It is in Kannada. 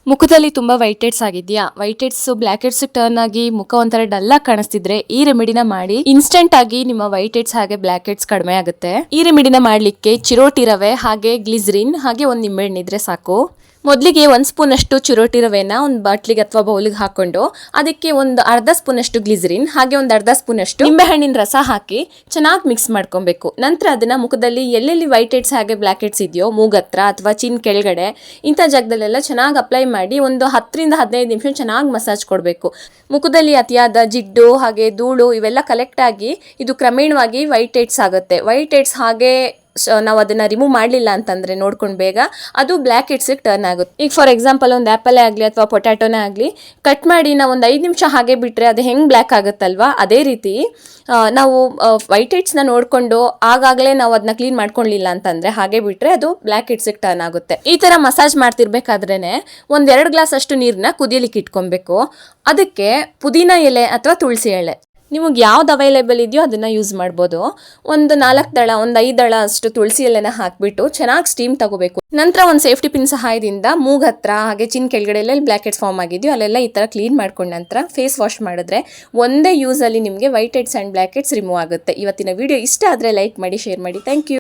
ಮುಖದಲ್ಲಿ ತುಂಬಾ ವೈಟ್ ಹೆಡ್ಸ್ ಆಗಿದ್ಯಾ? White heads block heads turn ಆಗಿ ಮುಖ ಒಂಥರ ಡಲ್ ಆಗಿ ಕಾಣಿಸ್ತಿದ್ರೆ ಈ ರೆಮಿಡಿನ ಮಾಡಿ ಇನ್ಸ್ಟೆಂಟ್ ಆಗಿ ನಿಮ್ಮ ವೈಟ್ ಹೆಡ್ಸ್ ಹಾಗೆ ಬ್ಲಾಕ್ ಹೆಡ್ಸ್ ಕಡಿಮೆ ಆಗುತ್ತೆ. ಈ ರೆಮಿಡಿನ ಮಾಡ್ಲಿಕ್ಕೆ ಚಿರೋಟಿ ರವೆ ಹಾಗೆ ಗ್ಲಿಸರಿನ್ ಹಾಗೆ ಒಂದ್ ನಿಂಬೆಹಣ್ಣು ಇದ್ರೆ ಸಾಕು. ಮೊದಲಿಗೆ 1 ಸ್ಪೂನ್ ಅಷ್ಟು ಚಿರೋಟಿ ರವೆನ ಒಂದು ಬಾಟ್ಲಿಗೆ ಅಥವಾ ಬೌಲ್ಗೆ ಹಾಕೊಂಡು ಅದಕ್ಕೆ ಒಂದು ಅರ್ಧ ಸ್ಪೂನ್ ಅಷ್ಟು ಗ್ಲಿಸರಿನ್ ಹಾಗೆ ಒಂದು ಅರ್ಧ ಸ್ಪೂನ್ ಅಷ್ಟು ನಿಂಬೆಹಣ್ಣಿನ ರಸ ಹಾಕಿ ಚೆನ್ನಾಗಿ ಮಿಕ್ಸ್ ಮಾಡ್ಕೊಬೇಕು. ನಂತರ ಅದನ್ನ ಮುಖದಲ್ಲಿ ಎಲ್ಲೆಲ್ಲಿ ವೈಟ್ ಹೆಡ್ಸ್ ಹಾಗೆ ಬ್ಲಾಕ್ ಹೆಡ್ಸ್ ಇದೆಯೋ ಮೂಗತ್ರ ಅಥವಾ ಚಿನ್ ಕೆಳಗಡೆ ಇಂಥ ಜಾಗದಲ್ಲೆಲ್ಲ ಚೆನ್ನಾಗಿ ಅಪ್ಲೈ ಮಾಡಿ ಒಂದು 10 ರಿಂದ 15 ನಿಮಿಷ ಚೆನ್ನಾಗಿ ಮಸಾಜ್ ಕೊಡಬೇಕು. ಮುಖದಲ್ಲಿ ಅತಿಯಾದ ಜಿಡ್ಡು ಹಾಗೆ ಧೂಳು ಇವೆಲ್ಲ ಕಲೆಕ್ಟ್ ಆಗಿ ಇದು ಕ್ರಮೇಣವಾಗಿ ವೈಟ್ ಹೆಡ್ಸ್ ಆಗುತ್ತೆ. ವೈಟ್ ಹೆಡ್ಸ್ ಹಾಗೆ ನಾವು ಅದನ್ನ ರಿಮೂವ್ ಮಾಡಲಿಲ್ಲ ಅಂತಂದ್ರೆ ನೋಡ್ಕೊಂಡು ಬೇಗ ಅದು ಬ್ಲಾಕ್ ಹೆಡ್ಸ್ ಟರ್ನ್ ಆಗುತ್ತೆ. ಈಗ ಫಾರ್ ಎಕ್ಸಾಂಪಲ್ ಒಂದು ಆ್ಯಪಲೇ ಆಗಲಿ ಅಥವಾ ಪೊಟ್ಯಾಟೋನೇ ಆಗಲಿ ಕಟ್ ಮಾಡಿ ನಾವು ಒಂದು 5 ನಿಮಿಷ ಹಾಗೆ ಬಿಟ್ಟರೆ ಅದು ಹೆಂಗೆ ಬ್ಲ್ಯಾಕ್ ಆಗುತ್ತಲ್ವಾ, ಅದೇ ರೀತಿ ನಾವು ವೈಟ್ ಹೆಡ್ಸ್ನ ನೋಡಿಕೊಂಡು ಆಗಾಗಲೇ ನಾವು ಅದನ್ನ ಕ್ಲೀನ್ ಮಾಡ್ಕೊಳ್ಳಿಲ್ಲ ಅಂತಂದರೆ ಹಾಗೆ ಬಿಟ್ಟರೆ ಅದು ಬ್ಲ್ಯಾಕ್ ಹೆಡ್ಸಿಗೆ ಟರ್ನ್ ಆಗುತ್ತೆ. ಈ ಥರ ಮಸಾಜ್ ಮಾಡ್ತಿರ್ಬೇಕಾದ್ರೇ 1-2 ಗ್ಲಾಸ್ ಅಷ್ಟು ನೀರನ್ನ ಕುದಿಯಲಿಕ್ಕೆ ಇಟ್ಕೊಬೇಕು. ಅದಕ್ಕೆ ಪುದೀನ ಎಲೆ ಅಥವಾ ತುಳಸಿ ಎಲೆ ನಿಮಗೆ ಯಾವ್ದು ಅವೈಲೇಬಲ್ ಇದೆಯೋ ಅದನ್ನು ಯೂಸ್ ಮಾಡ್ಬೋದು. ಒಂದು 4 ದಳ ಒಂದು 5 ದಳ ಅಷ್ಟು ತುಳಸಿ ಎಲೆನ ಹಾಕಿಬಿಟ್ಟು ಚೆನ್ನಾಗಿ ಸ್ಟೀಮ್ ತಗೋಬೇಕು. ನಂತರ ಒಂದು ಸೇಫ್ಟಿ ಪಿನ್ ಸಹಾಯದಿಂದ ಮೂಗ್ ಹತ್ರ ಹಾಗೆ ಚಿನ್ ಕೆಳಗಡೆ ಎಲ್ಲೆಲ್ಲಿ ಬ್ಲ್ಯಾಕ್ ಹೆಡ್ಸ್ ಫಾರ್ಮ್ ಆಗಿದೆಯೋ ಅಲ್ಲೆಲ್ಲ ಈ ಥರ ಕ್ಲೀನ್ ಮಾಡ್ಕೊಂಡ ನಂತರ ಫೇಸ್ ವಾಶ್ ಮಾಡಿದ್ರೆ ಒಂದೇ ಯೂಸಲ್ಲಿ ನಿಮಗೆ white heads and black heads remove ಆಗುತ್ತೆ. ಇವತ್ತಿನ ವಿಡಿಯೋ ಇಷ್ಟ ಆದರೆ ಲೈಕ್ ಮಾಡಿ, ಶೇರ್ ಮಾಡಿ. Thank you.